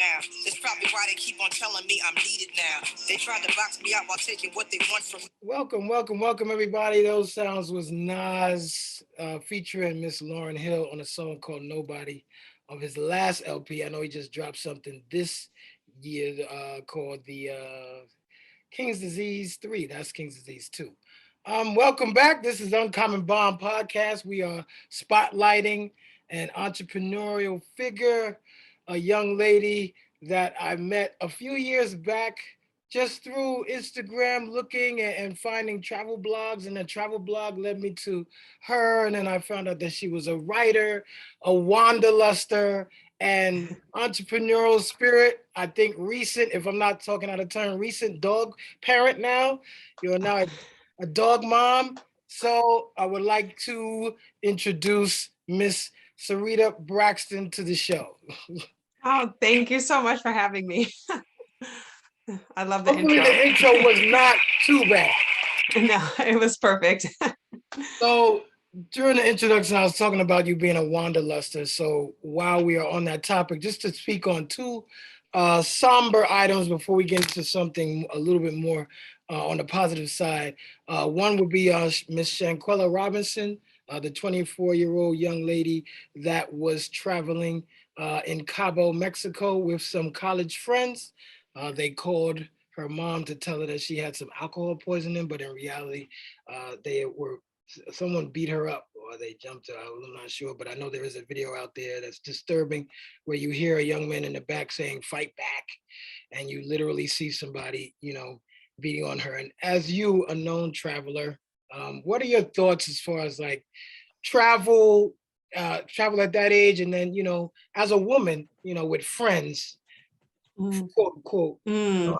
now. That's probably why they keep on telling me I'm needed now. They tried to box me out while taking what they want from me. Welcome, everybody. Those sounds was Nas featuring Miss Lauryn Hill on a song called Nobody of his last LP. I know he just dropped something this year called the King's Disease 3. That's King's Disease 2. Welcome back. This is Uncommon Bomb Podcast. We are spotlighting an entrepreneurial figure, a young lady that I met a few years back just through Instagram, looking and finding travel blogs, and the travel blog led me to her, and then I found out that she was a writer, a wanderluster, and entrepreneurial spirit. I think recent, if I'm not talking out of turn, recent dog parent now. You're now a dog mom. So I would like to introduce Miss Serita Braxton to the show. Oh, thank you so much for having me. I love the Hopefully intro. The intro was not too bad. No, it was perfect. So during the introduction, I was talking about you being a wanderluster. So while we are on that topic, just to speak on two somber items before we get into something a little bit more on the positive side. One would be Miss Shanquella Robinson, the 24-year-old young lady that was traveling in Cabo, Mexico with some college friends. They called her mom to tell her that she had some alcohol poisoning, but in reality, someone beat her up or they jumped her. I'm not sure, but I know there is a video out there that's disturbing where you hear a young man in the back saying, "Fight back," and you literally see somebody, beating on her. And as you, a known traveler, what are your thoughts as far as like travel at that age, and then as a woman, with friends, quote unquote,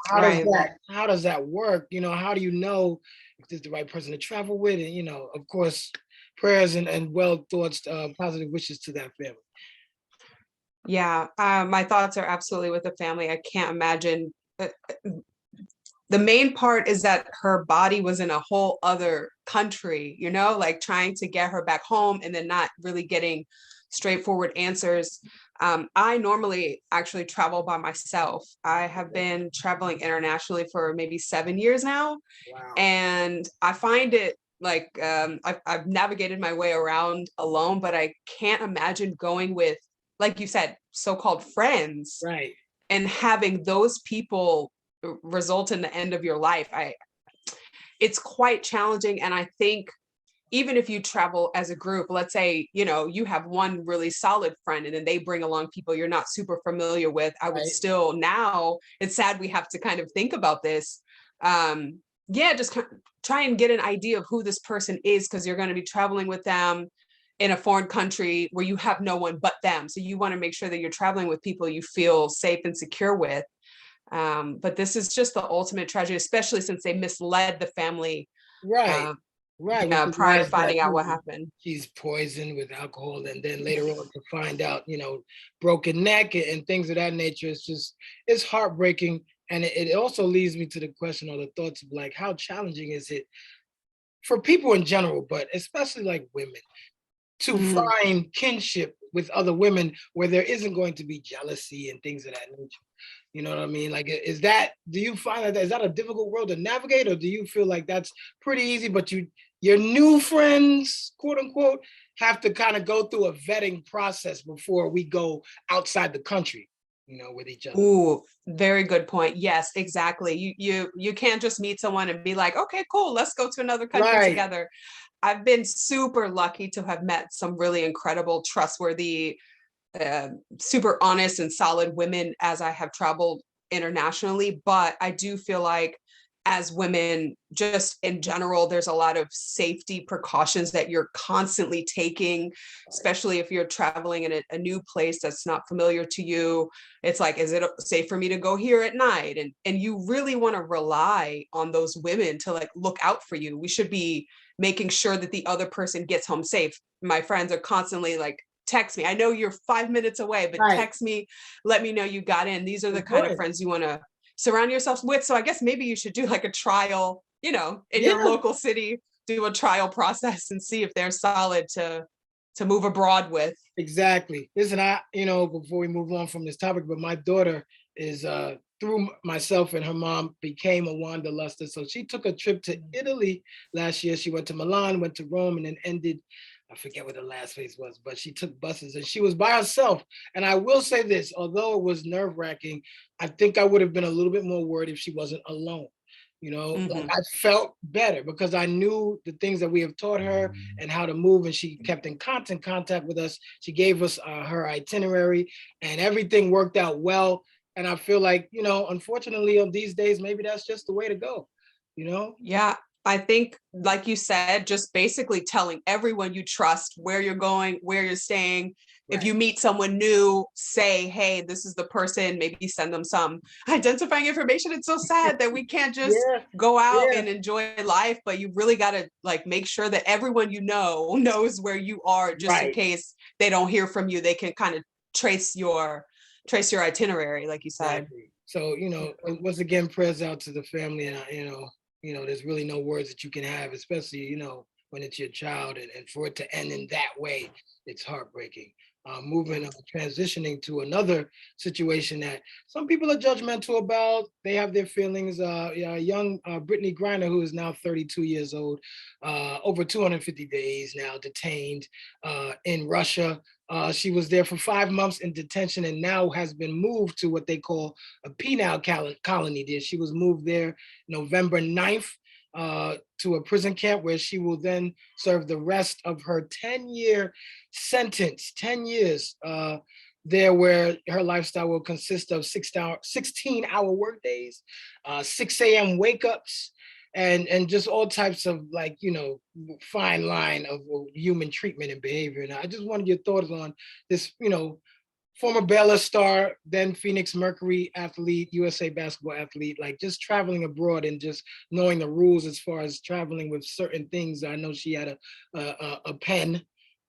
how does that work? How do you know if this is the right person to travel with? And of course, prayers and well thoughts, positive wishes to that family. Yeah, my thoughts are absolutely with the family. I can't imagine. The main part is that her body was in a whole other country, like trying to get her back home and then not really getting straightforward answers. I normally actually travel by myself. I have been traveling internationally for maybe 7 years now. Wow. And I find it like I've navigated my way around alone, but I can't imagine going with, like you said, so-called friends, right? And having those people result in the end of your life. It's quite challenging. And I think even if you travel as a group, let's say, you have one really solid friend and then they bring along people you're not super familiar with, I would still, now it's sad we have to kind of think about this. Just try and get an idea of who this person is, because you're going to be traveling with them in a foreign country where you have no one but them. So you want to make sure that you're traveling with people you feel safe and secure with. But this is just the ultimate tragedy, especially since they misled the family. Right. Prior to finding out what happened. She's poisoned with alcohol, and then later on to find out, broken neck and things of that nature. It's heartbreaking. And it also leads me to the question or the thoughts of like, how challenging is it for people in general, but especially like women, to find kinship with other women where there isn't going to be jealousy and things of that nature. You know what I mean? Like, do you find is that a difficult world to navigate, or do you feel like that's pretty easy, but your new friends, quote unquote, have to kind of go through a vetting process before we go outside the country, with each other? Ooh, very good point. Yes, exactly. You can't just meet someone and be like, okay, cool, let's go to another country together. I've been super lucky to have met some really incredible, trustworthy, super honest and solid women as I have traveled internationally. But I do feel like as women, just in general, there's a lot of safety precautions that you're constantly taking, especially if you're traveling in a new place that's not familiar to you. It's like, is it safe for me to go here at night? And you really want to rely on those women to like look out for you. We should be making sure that the other person gets home safe. My friends are constantly like, text me. I know you're 5 minutes away, but text me, let me know you got in. These are the kind of friends you want to surround yourself with. So I guess maybe you should do like a trial, in your local city, do a trial process and see if they're solid to move abroad with. Exactly. Listen, before we move on from this topic, but my daughter is through myself and her mom became a wanderluster. So she took a trip to Italy last year. She went to Milan, went to Rome, and then ended, I forget what the last place was, but she took buses and she was by herself. And I will say this, although it was nerve-wracking, I think I would have been a little bit more worried if she wasn't alone. Like I felt better because I knew the things that we have taught her and how to move, and she kept in constant contact with us. She gave us her itinerary, and everything worked out well. And I feel like, unfortunately, on these days, maybe that's just the way to go. Yeah, I think, like you said, just basically telling everyone you trust where you're going, where you're staying. Right. If you meet someone new, say, hey, this is the person, maybe send them some identifying information. It's so sad that we can't just go out and enjoy life, but you really got to like make sure that everyone knows where you are, just in case they don't hear from you. They can kind of trace your itinerary, like you said. Exactly. So, once again, prayers out to the family, and there's really no words that you can have, especially, when it's your child, and for it to end in that way, it's heartbreaking. Transitioning to another situation that some people are judgmental about. They have their feelings. Young Brittney Griner, who is now 32 years old, over 250 days now detained in Russia. She was there for 5 months in detention and now has been moved to what they call a penal colony there. She was moved there November 9th to a prison camp where she will then serve the rest of her 10-year sentence, 10 years there, where her lifestyle will consist of 16-hour workdays, 6 a.m. wake-ups, and just all types of fine line of human treatment and behavior. And I just wanted your thoughts on this, former Baylor star, then Phoenix Mercury athlete, USA basketball athlete, like just traveling abroad and just knowing the rules as far as traveling with certain things. I know she had a pen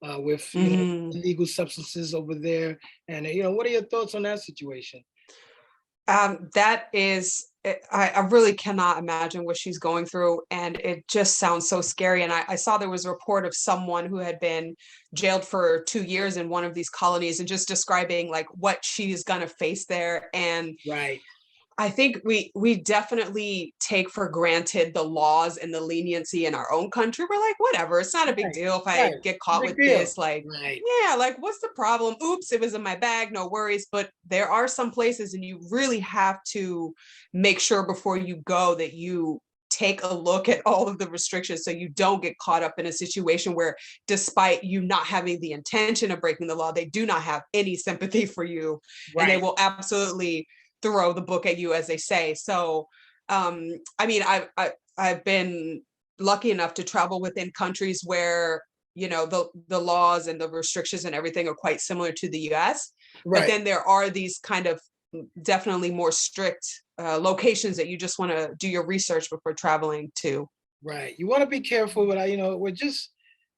with illegal substances over there. And, what are your thoughts on that situation? That is, I really cannot imagine what she's going through, and it just sounds so scary. And I saw there was a report of someone who had been jailed for 2 years in one of these colonies, and just describing like what she's gonna face there. And I think we definitely take for granted the laws and the leniency in our own country. We're like, whatever, it's not a big deal if I get caught with this. Like, yeah, like what's the problem? Oops, it was in my bag, no worries. But there are some places, and you really have to make sure before you go that you take a look at all of the restrictions so you don't get caught up in a situation where, despite you not having the intention of breaking the law, they do not have any sympathy for you. And they will absolutely throw the book at you, as they say. So, I mean, I've been lucky enough to travel within countries where, the laws and the restrictions and everything are quite similar to the US. But then there are these kind of definitely more strict locations that you just want to do your research before traveling to. Right. You want to be careful, but we're just,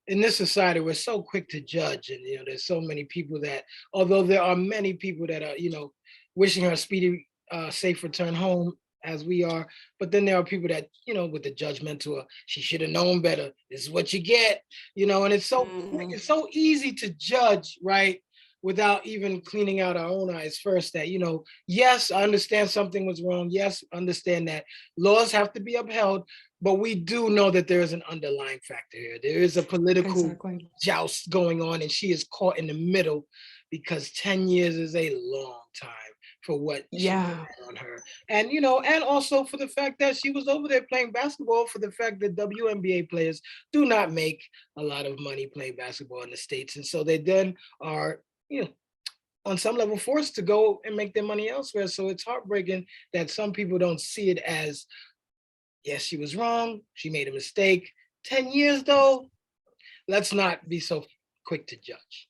in this society, we're so quick to judge. And, there's so many people that, although there are many people that are, wishing her a speedy, safe return home, as we are. But then there are people that, with the judgmental, she should have known better. This is what you get, and it's so it's so easy to judge, right? Without even cleaning out our own eyes first. That, yes, I understand something was wrong. Yes, understand that laws have to be upheld. But we do know that there is an underlying factor here. There is a political joust going on, and she is caught in the middle because 10 years is a long time for what she had on her. And, and also for the fact that she was over there playing basketball, for the fact that WNBA players do not make a lot of money playing basketball in the States. And so they then are, on some level forced to go and make their money elsewhere. So it's heartbreaking that some people don't see it as, yes, she was wrong. She made a mistake. 10 years though, let's not be so quick to judge,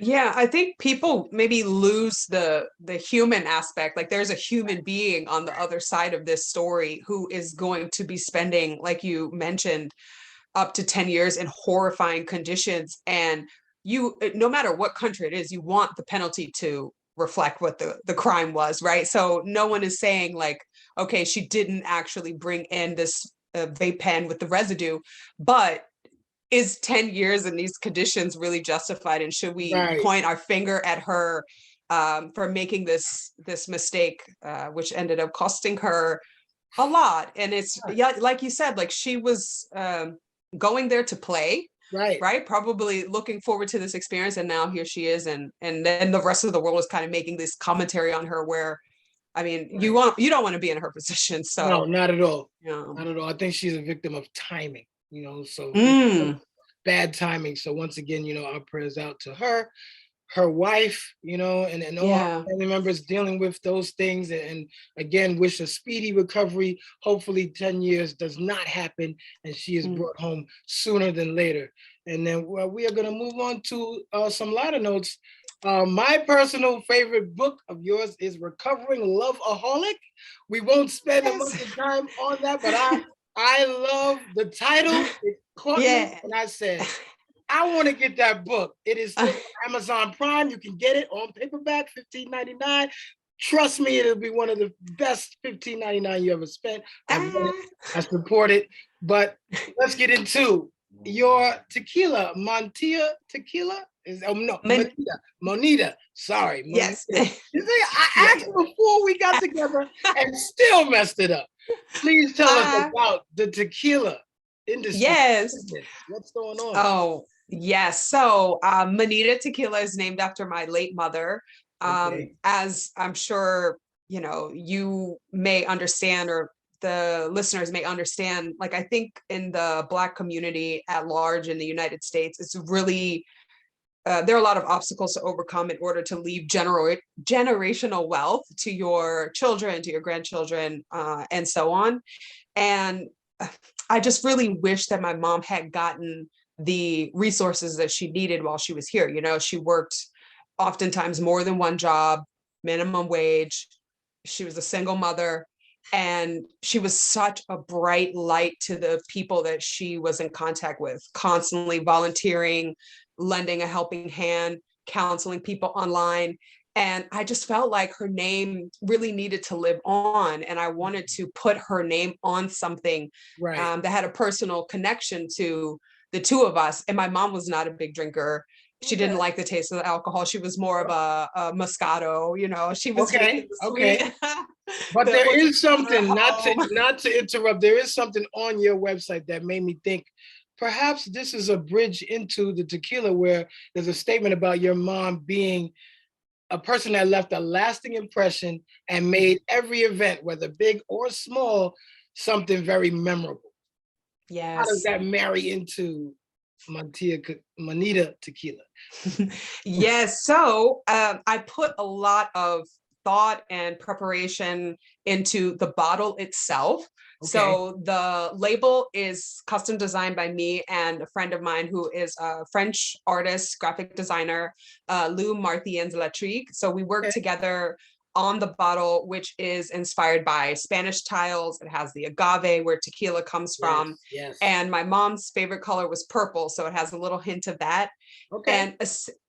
Yeah, I think people maybe lose the human aspect. Like there's a human being on the other side of this story who is going to be spending, like you mentioned, up to 10 years in horrifying conditions. And no matter what country it is, you want the penalty to reflect what the crime was, right? So no one is saying like, okay, she didn't actually bring in this vape pen with the residue, but is 10 years in these conditions really justified? And should we point our finger at her for making this mistake, which ended up costing her a lot? And it's, yeah, like you said, like she was going there to play, right? Probably looking forward to this experience. And now here she is. And then the rest of the world is kind of making this commentary on her where, I mean, you don't want to be in her position. So no, not at all. Not at all. I think she's a victim of timing, you know, so bad timing. So once again, you know, our prayers out to her wife, you know, and all our family members dealing with those things. And again, wish a speedy recovery. Hopefully 10 years does not happen and she is brought home sooner than later. And then we are going to move on to some lighter notes. My personal favorite book of yours is Recovering Loveaholic. We won't spend a bunch of time on that, but I love the title. It caught me, and I said, I want to get that book. It is still on Amazon Prime. You can get it on paperback, $15.99. Trust me, it'll be one of the best $15.99 you ever spent. I support it. But let's get into your tequila, Monita Tequila. Monita. Sorry. Yes. I asked before we got together and still messed it up. Please tell us about the tequila industry. Yes. What's going on? Oh, yes. So Monita Tequila is named after my late mother. As I'm sure, you know, you may understand, or the listeners may understand, like, I think in the Black community at large in the United States, it's really, there are a lot of obstacles to overcome in order to leave generational wealth to your children, to your grandchildren, and so on. And I just really wish that my mom had gotten the resources that she needed while she was here. You know, she worked oftentimes more than one job, minimum wage. She was a single mother, and she was such a bright light to the people that she was in contact with, constantly volunteering, lending a helping hand, counseling people online. And I just felt like her name really needed to live on. And I wanted to put her name on something that had a personal connection to the two of us. And my mom was not a big drinker. She didn't like the taste of the alcohol. She was more of a Moscato, you know, she was okay. But there is something, not to interrupt, there is something on your website that made me think perhaps this is a bridge into the tequila, where there's a statement about your mom being a person that left a lasting impression and made every event, whether big or small, something very memorable. Yes. How does that marry into Monita Tequila? Yes. So I put a lot of thought and preparation into the bottle itself. So the label is custom designed by me and a friend of mine who is a French artist, graphic designer, Lou Marthiens-Latrique. So we work together on the bottle, which is inspired by Spanish tiles. It has the agave, where tequila comes from. And my mom's favorite color was purple, so it has a little hint of that. And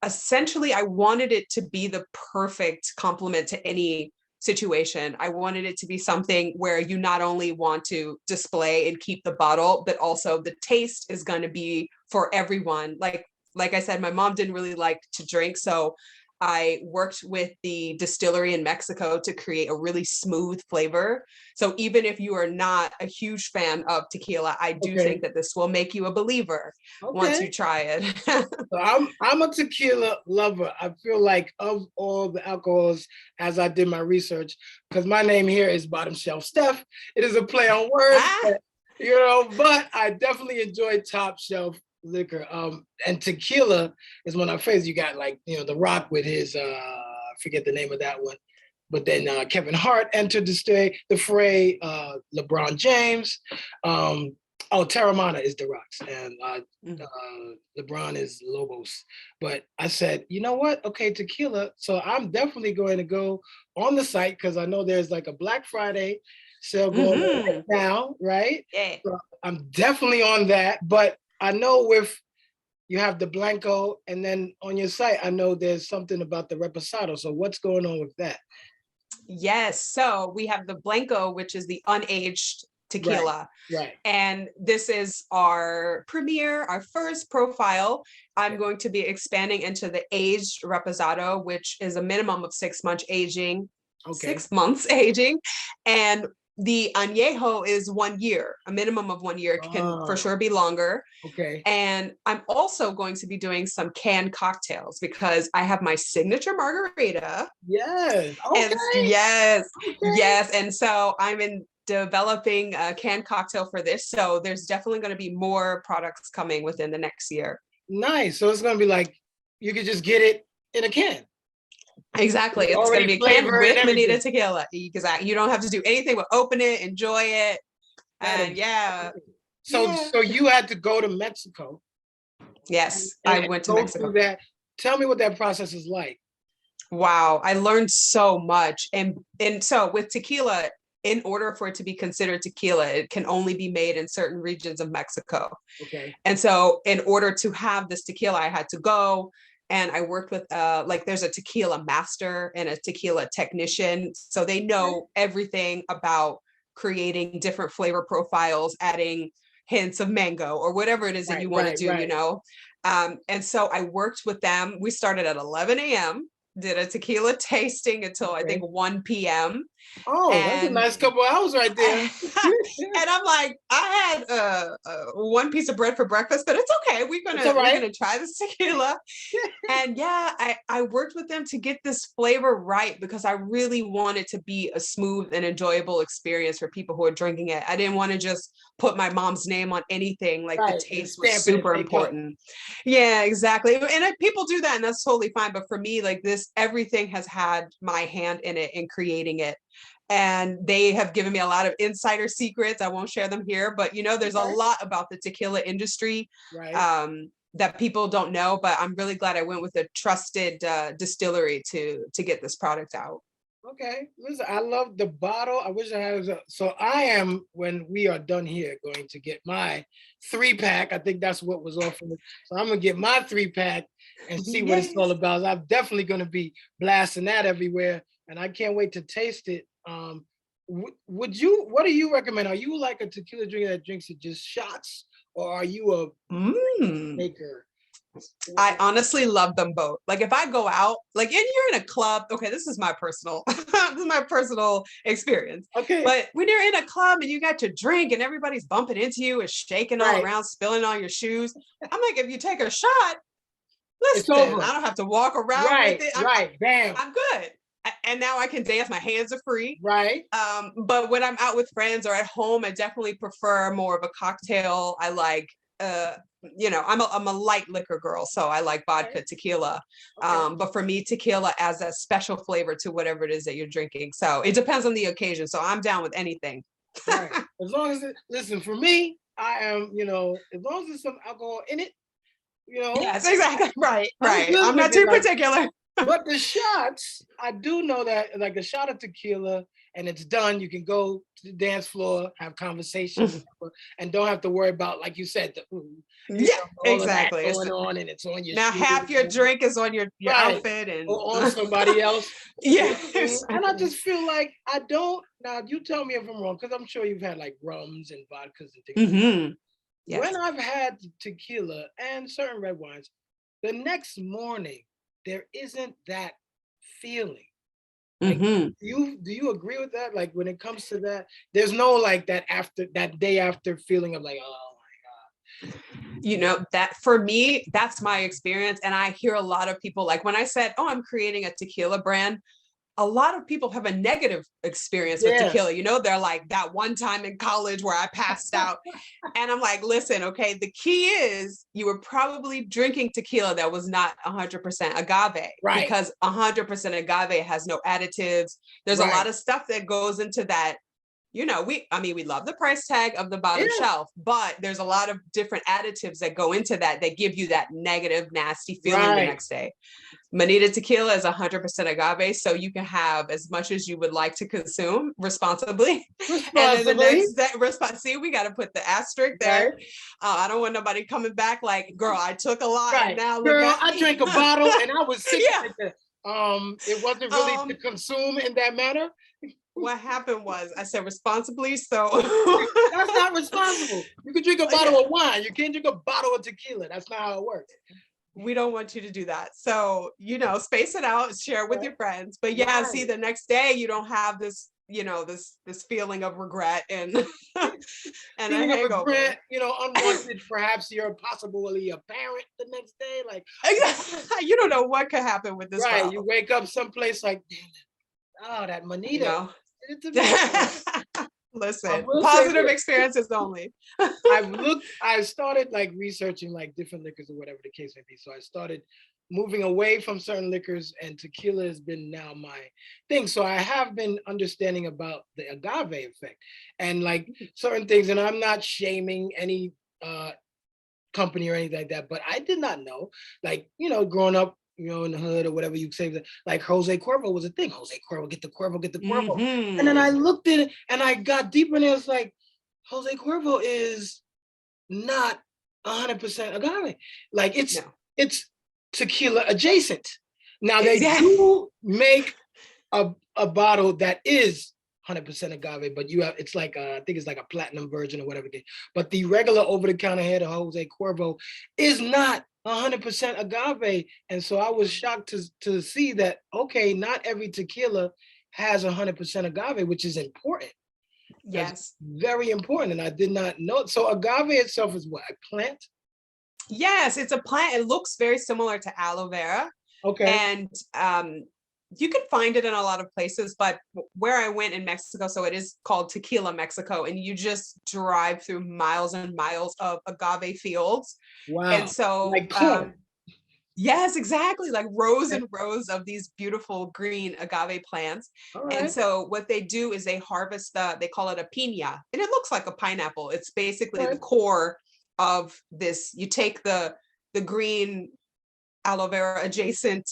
essentially, I wanted it to be the perfect complement to any situation. I wanted it to be something where you not only want to display and keep the bottle, but also the taste is going to be for everyone. Like I said, my mom didn't really like to drink, so I worked with the distillery in Mexico to create a really smooth flavor. So even if you are not a huge fan of tequila, I do think that this will make you a believer once you try it. So I'm a tequila lover. I feel like of all the alcohols, as I did my research, because my name here is Bottom Shelf Steph. It is a play on words, but I definitely enjoy top shelf liquor. And tequila is one of our favorites. You got, like, you know, The Rock with his I forget the name of that one, but then Kevin Hart entered the fray. LeBron James. Terramana is The Rock's, and LeBron is Lobos. But I said, you know what? Okay, tequila. So I'm definitely going to go on the site, because I know there's like a Black Friday sale going on right now, right? So I'm definitely on that. But I know you have the Blanco, and then on your site, I know there's something about the Reposado. So what's going on with that? Yes. So we have the Blanco, which is the unaged tequila. Right. And this is our first profile. I'm going to be expanding into the aged reposado, which is a minimum of 6 months aging. Okay. 6 months aging. And the añejo is 1 year, a minimum of 1 year. It can for sure be longer. Okay. And I'm also going to be doing some canned cocktails because I have my signature margarita. Yes. Okay. And yes. And so I'm developing a canned cocktail for this. So there's definitely going to be more products coming within the next year. Nice. So it's going to be like, you could just get it in a can. Exactly. It's going to be a can with Monita Tequila. Exactly. You don't have to do anything but open it, enjoy it. And So you had to go to Mexico. Yes, I went to Mexico. Tell me what that process is like. Wow, I learned so much. And so with tequila, in order for it to be considered tequila, it can only be made in certain regions of Mexico. Okay. And so in order to have this tequila, I had to go. And I worked with there's a tequila master and a tequila technician. So they know everything about creating different flavor profiles, adding hints of mango or whatever it is that you want to do, you know. And so I worked with them. We started at 11 a.m., did a tequila tasting until I think 1 p.m. Oh, that's a nice couple hours right there. And I'm like, I had one piece of bread for breakfast, but it's okay. We're gonna try this tequila. And I worked with them to get this flavor right because I really wanted to be a smooth and enjoyable experience for people who are drinking it. I didn't want to just put my mom's name on anything. Like the taste was super important. Yeah, exactly. And people do that and that's totally fine. But for me, like everything has had my hand in it in creating it. And they have given me a lot of insider secrets. I won't share them here, but there's a lot about the tequila industry that people don't know, but I'm really glad I went with a trusted distillery to get this product out. Okay, listen, I love the bottle. I wish I had so I am, when we are done here, going to get my 3-pack. I think that's what was offered. So I'm gonna get my 3-pack and see what it's all about. I'm definitely gonna be blasting that everywhere, and I can't wait to taste it. What do you recommend? Are you like a tequila drinker that drinks it just shots, or are you a maker? I honestly love them both. Like if I go out, like and you're in a club, okay, this is my personal experience. Okay. But when you're in a club and you got your drink and everybody's bumping into you, is shaking all around, spilling on your shoes. I'm like, if you take a shot, listen, I don't have to walk around with it. Bam. I'm good. And now I can dance, my hands are free. Right. But when I'm out with friends or at home, I definitely prefer more of a cocktail. I like I'm a light liquor girl, so I like vodka, tequila. But for me, tequila adds that special flavor to whatever it is that you're drinking. So it depends on the occasion. So I'm down with anything. Right. As long as listen, for me, I am, as long as there's some alcohol in it, Yes, exactly. Right. I'm not too particular. But the shots, I do know that like a shot of tequila and it's done, you can go to the dance floor, have conversations, and don't have to worry about, like you said, exactly. Going on, and it's on your now shoes. Half your drink is on your outfit and or on somebody else. Yes. And I just feel like I don't. Now you tell me if I'm wrong, because I'm sure you've had like rums and vodkas and things. Yes. When I've had tequila and certain red wines, the next morning there isn't that feeling. Like, do you agree with that? Like when it comes to that, there's no like that day after feeling of like, oh my God. That for me, that's my experience. And I hear a lot of people like when I said, oh, I'm creating a tequila brand, a lot of people have a negative experience with tequila. They're like that one time in college where I passed out. And I'm like, listen, okay, the key is you were probably drinking tequila that was not 100% agave. Right. Because 100% agave has no additives. There's a lot of stuff that goes into that. We love the price tag of the bottom shelf, but there's a lot of different additives that go into that give you that negative, nasty feeling the next day. Monita Tequila is 100% agave, so you can have as much as you would like to consume responsibly. And then the next see, we got to put the asterisk there. I don't want nobody coming back like, girl, I took a lot. And now girl, I drank a bottle and I was sick. It wasn't really to consume in that manner. What happened was I said responsibly, so that's not responsible. You can drink a bottle of wine. You can't drink a bottle of tequila. That's not how it works. We don't want you to do that. So, space it out, share with your friends. But yeah, see, the next day you don't have this, this feeling of regret and and a hangover. Regret, unwanted. Perhaps you're possibly a parent the next day. Like you don't know what could happen with this. Right. You wake up someplace like, damn it. Oh, that Monita. Listen, positive experiences only. I started like researching like different liquors or whatever the case may be. So I started moving away from certain liquors, and tequila has been now my thing. So I have been understanding about the agave effect and like certain things, and I'm not shaming any company or anything like that, but I did not know, like, growing up, in the hood or whatever you say, like Jose Cuervo was a thing. Jose Cuervo, get the Cuervo, get the Cuervo. Mm-hmm. And then I looked at it and I got deeper in it. It's like, Jose Cuervo is not 100% agave. Like it's tequila adjacent. Now they do make a bottle that is 100% agave, but it's like I think it's like a platinum version or whatever it is. But the regular over-the-counter head of Jose Cuervo is not 100% agave. And so I was shocked to see that, okay, not every tequila has 100% agave, which is important. Yes. That's very important. And I did not know. So agave itself is what, a plant? Yes, it's a plant. It looks very similar to aloe vera. Okay. And you can find it in a lot of places, but where I went in Mexico, so it is called Tequila, Mexico, and you just drive through miles and miles of agave fields. Wow. And so, like corn. Yes, exactly. Like rows and rows of these beautiful green agave plants. Right. And so what they do is they harvest they call it a piña, and it looks like a pineapple. It's basically the core of this. You take the green aloe vera adjacent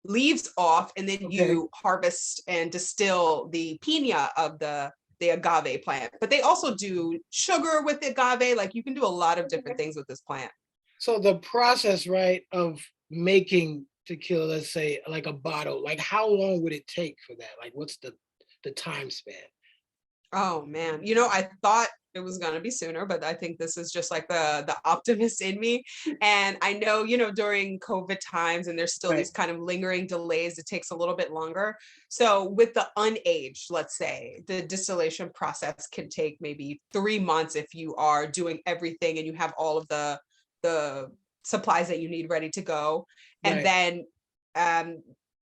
leaves off, and then you harvest and distill the piña of the agave plant. But they also do sugar with the agave. Like you can do a lot of different things with this plant. So the process, right, of making tequila, let's say like a bottle, like how long would it take for that? Like what's the time span? Oh man, I thought it was going to be sooner, but I think this is just like the optimist in me. And I know, during COVID times, and there's still these kind of lingering delays, it takes a little bit longer. So with the unaged, let's say, the distillation process can take maybe 3 months if you are doing everything and you have all of the supplies that you need ready to go. And then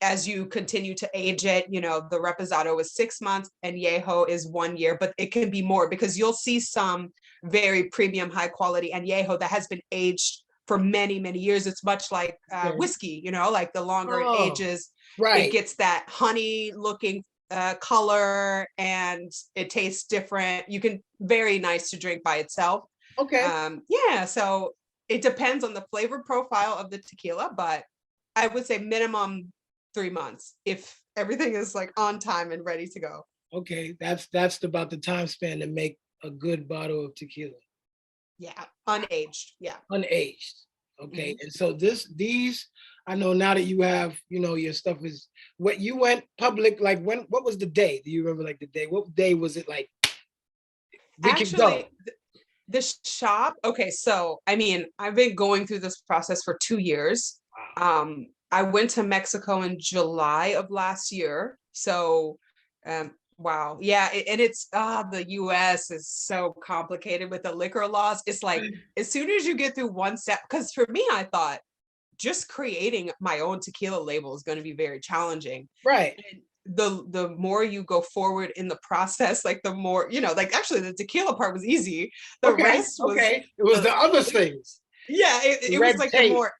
as you continue to age it, the reposado is 6 months and añejo is 1 year, but it can be more because you'll see some very premium, high quality añejo that has been aged for many, many years. It's much like whiskey, like the longer it ages, it gets that honey looking color and it tastes different. Very nice to drink by itself. Okay. So it depends on the flavor profile of the tequila, but I would say minimum 3 months if everything is like on time and ready to go. Okay, that's about the time span to make a good bottle of tequila. Yeah, unaged. Yeah, unaged. Okay, and so these I know now that you have, your stuff is what you went public. Like what was the day? Do you remember like the day? What day was it like? Actually, the shop. Okay, so I mean, I've been going through this process for 2 years. Wow. I went to Mexico in July of last year. So, wow. Yeah. And it's, the US is so complicated with the liquor laws. It's like, as soon as you get through one step, because for me, I thought just creating my own tequila label is going to be very challenging. Right. And the more you go forward in the process, like the more, like actually the tequila part was easy. The rest was, it was the other things. Yeah. It was like the more,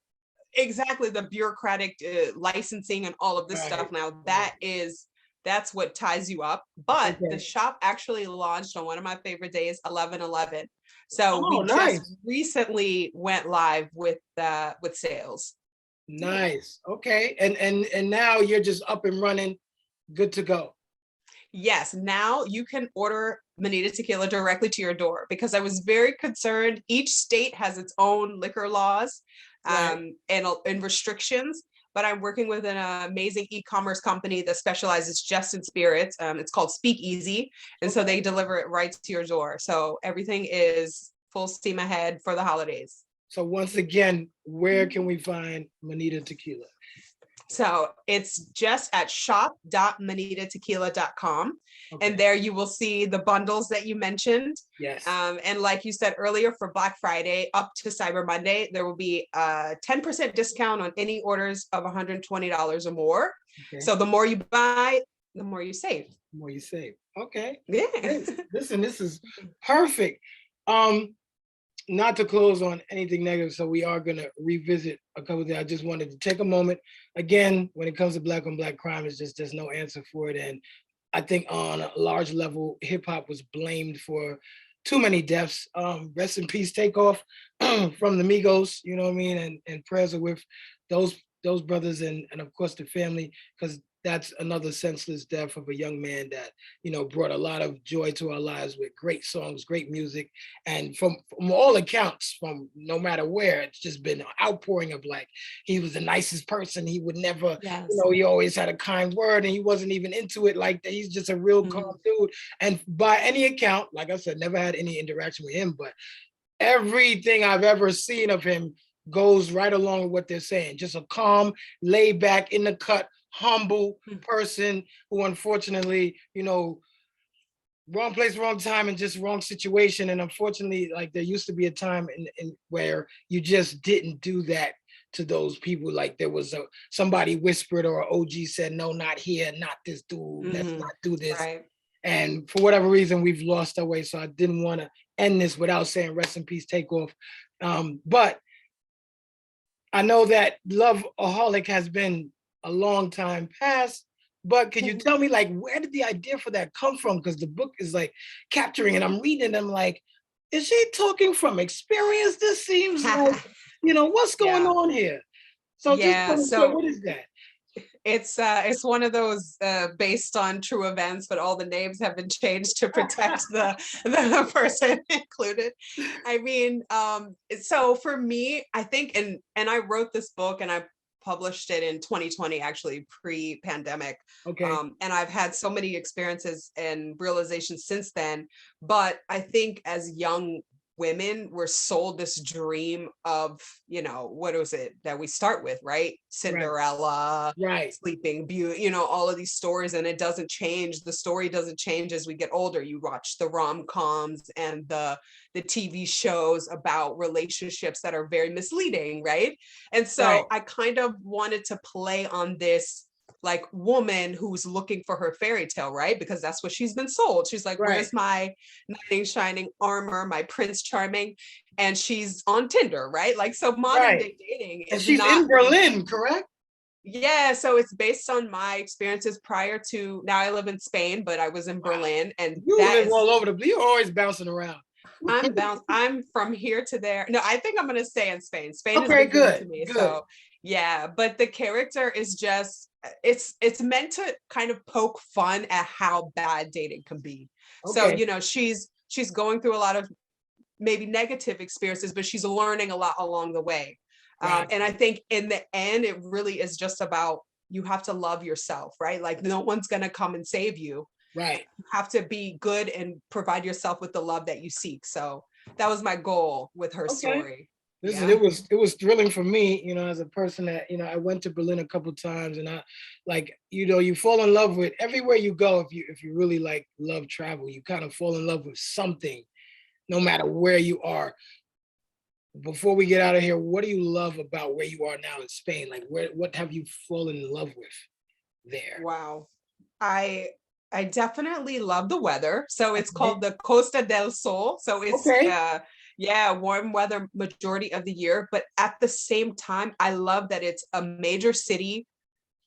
exactly, the bureaucratic licensing and all of this stuff. Now that's what ties you up. But the shop actually launched on one of my favorite days, 11/11. So we just recently went live with sales. Nice. Okay. And now you're just up and running, good to go. Yes. Now you can order Monita Tequila directly to your door, because I was very concerned. Each state has its own liquor laws and restrictions. but I'm working with an amazing e-commerce company that specializes just in spirits. It's called Speakeasy. And so they deliver it right to your door. So everything is full steam ahead for the holidays. So once again, where can we find Monita Tequila? So it's just at shop.monitatequila.com. And there you will see the bundles that you mentioned. Yes. And like you said earlier, for Black Friday up to Cyber Monday, there will be a 10% discount on any orders of $120 or more. Okay. So the more you buy, the more you save. The more you save. Okay. Yeah. Listen, this is perfect. Not to close on anything negative, so we are going to revisit a couple of things. I just wanted to take a moment. Again, when it comes to Black on Black crime, it's just there's no answer for it. And I think on a large level, hip hop was blamed for too many deaths. Rest in peace, TAKEOFF from the Migos, you know what I mean? And prayers are with those brothers and of course the family, because that's another senseless death of a young man that, you know, brought a lot of joy to our lives with great songs, great music. And from all accounts, from no matter where, it's just been an outpouring of like, he was the nicest person. He would never, you know, he always had a kind word and he wasn't even into it like that. He's just a real calm dude. And by any account, like I said, never had any interaction with him, but everything I've ever seen of him goes right along with what they're saying. Just a calm, laid back, in the cut, humble person who unfortunately, you know, wrong place, wrong time, and just wrong situation. And unfortunately, like there used to be a time in where you just didn't do that to those people. Like there was somebody whispered or OG said, no, not here, not this dude, let's not do this. Right. And for whatever reason, we've lost our way. So I didn't want to end this without saying rest in peace, TAKEOFF. But I know that Loveaholic has been a long time past, but could you tell me, like, where did the idea for that come from? Because the book is like capturing, and I'm reading them like, is she talking from experience? This seems like, you know, what's going on here? So so what is that? It's one of those based on true events, but all the names have been changed to protect the person included. I mean, so for me, I think, and I wrote this book and I published it in 2020, actually pre-pandemic. Okay. And I've had so many experiences and realizations since then. But I think as young women, we're sold this dream of, you know, what was it that we start with, right? Cinderella, right. Sleeping Beauty, you know, all of these stories, and it doesn't change. The story doesn't change as we get older. You watch the rom-coms and the TV shows about relationships that are very misleading, right? And so I kind of wanted to play on this like woman who's looking for her fairy tale, right? Because that's what she's been sold. She's like, where's my knight in shining armor, my Prince Charming? And she's on Tinder, right? Like, so modern day dating. And she's in Berlin, correct? Yeah, so it's based on my experiences prior to, now I live in Spain, but I was in Berlin. And you live all over you're always bouncing around. I'm from here to there. No, I think I'm gonna stay in Spain. Spain is good to me. Good. So yeah, but the character is just, it's meant to kind of poke fun at how bad dating can be. So, you know, she's going through a lot of maybe negative experiences, but she's learning a lot along the way. And I think in the end, it really is just about, you have to love yourself, right? Like no one's gonna come and save you. Right. You have to be good and provide yourself with the love that you seek. So that was my goal with her story. Listen, it was thrilling for me, you know, as a person that, you know, I went to Berlin a couple of times, and I, like, you know, you fall in love with everywhere you go. If you really like love travel, you kind of fall in love with something, no matter where you are. Before we get out of here, what do you love about where you are now in Spain? Like, what have you fallen in love with there? Wow, I definitely love the weather. So it's called the Costa del Sol. So it's warm weather majority of the year. But at the same time, I love that it's a major city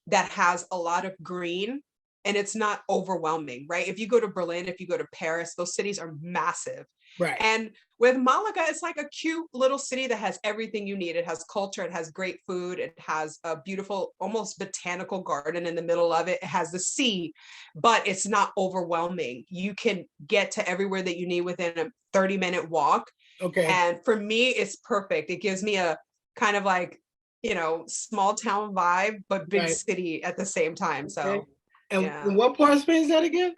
that has a lot of green and it's not overwhelming, right? If you go to Berlin, if you go to Paris, those cities are massive. Right. And with Malaga, it's like a cute little city that has everything you need. It has culture, it has great food, it has a beautiful, almost botanical garden in the middle of it. It has the sea, but it's not overwhelming. You can get to everywhere that you need within a 30-minute walk. Okay. And for me, it's perfect. It gives me a kind of like you know, small town vibe, but big city at the same time. So, and yeah. what part of Spain is that again?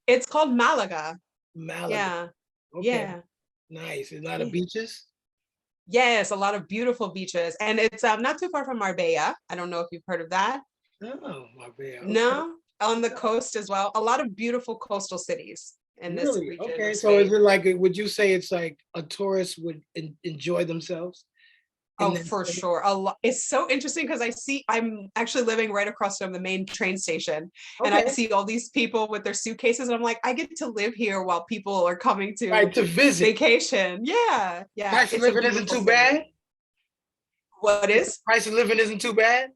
It's called Malaga. Malaga. Yeah. Okay. Yeah. Nice. A lot of beaches. Yes, a lot of beautiful beaches, and it's not too far from Marbella. I don't know if you've heard of that. Oh, Marbella. Okay. No, on the coast as well. A lot of beautiful coastal cities in this region. Okay, so is it like, would you say it's like a tourist would enjoy themselves? Oh, for sure. A lot. It's so interesting because I'm actually living right across from the main train station, and I see all these people with their suitcases, and I'm like, I get to live here while people are coming to visit, vacation. Yeah, yeah. Price of living isn't too bad. What is? Price of living isn't too bad.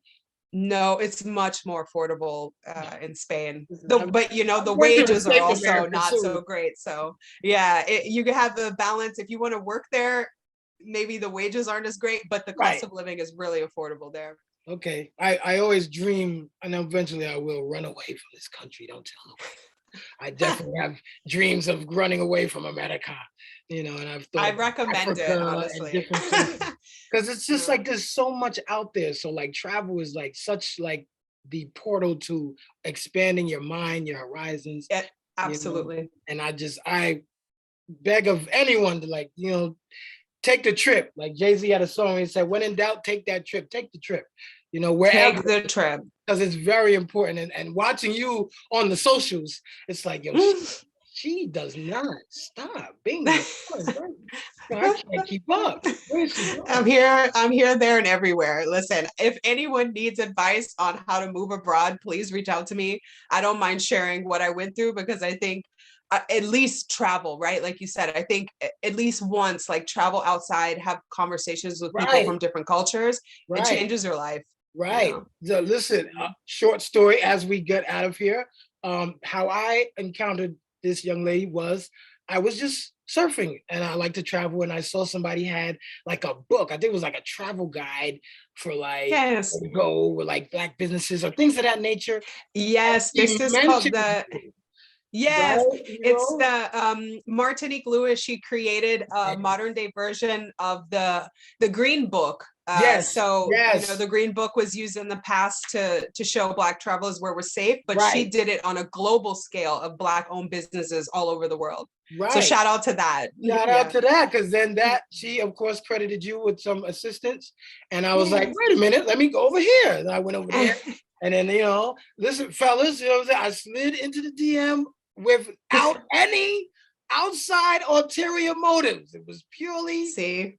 No, it's much more affordable in Spain. But you know, the wages are also not so great. So yeah, you can have the balance. If you want to work there, maybe the wages aren't as great, but the cost of living is really affordable there. Okay. I always dream, and eventually I will run away from this country. Don't tell nobody. I definitely have dreams of running away from America, you know, and I've thought I recommend it, honestly. Because it's just like there's so much out there. So like travel is like such like the portal to expanding your mind, your horizons. Yeah, absolutely. You know? And I beg of anyone to, like, you know, take the trip. Like Jay-Z had a song, he said, when in doubt, take that trip, take the trip. You know, wherever. Take the trip. Because it's very important. And watching you on the socials, it's like, yo, she does not stop being there. I can't keep up. I'm here, there, and everywhere. Listen, if anyone needs advice on how to move abroad, please reach out to me. I don't mind sharing what I went through, because I think at least travel, right? Like you said, I think at least once, like travel outside, have conversations with people from different cultures. It changes your life. Right. You know? So listen, short story as we get out of here. How I encountered this young lady was, I was just surfing and I like to travel, and I saw somebody had like a book. I think it was like a travel guide for like go with like Black businesses or things of that nature. Yes, this is called the it's the Martinique Lewis. She created a modern day version of the Green Book. So you know, the Green Book was used in the past to show Black travelers where we're safe, but she did it on a global scale of Black owned businesses all over the world. So shout out to that. Shout out to that, because then she of course credited you with some assistance, and I was like, wait a minute, let me go over here. And I went over there, and then, you know, listen, fellas, you know what I'm saying? I slid into the DM without any outside ulterior motives. It was purely safe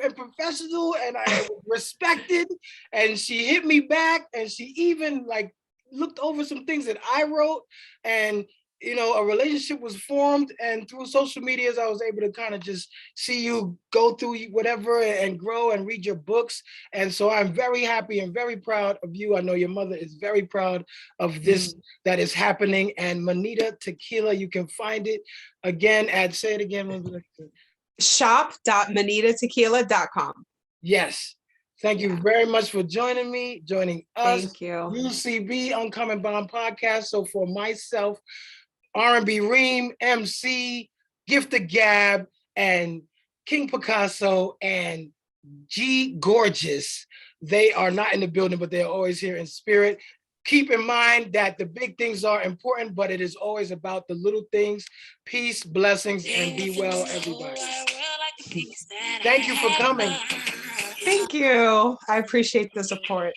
and professional, and I was respected. And she hit me back, and she even like looked over some things that I wrote, and you know, a relationship was formed. And through social medias, I was able to kind of just see you go through whatever and grow and read your books. And so I'm very happy and very proud of you. I know your mother is very proud of this that is happening. And Monita Tequila, you can find it again at, say it again. shop.monitatequila.com. Yes. Thank you very much for joining us. Thank you. UCB, Uncommon Bond Podcast. So for myself, R&B Reem, MC, Gift of Gab, and King Picasso, and G Gorgeous, they are not in the building, but they're always here in spirit. Keep in mind that the big things are important, but it is always about the little things. Peace, blessings, and be well, everybody. Thank you for coming. Thank you. I appreciate the support.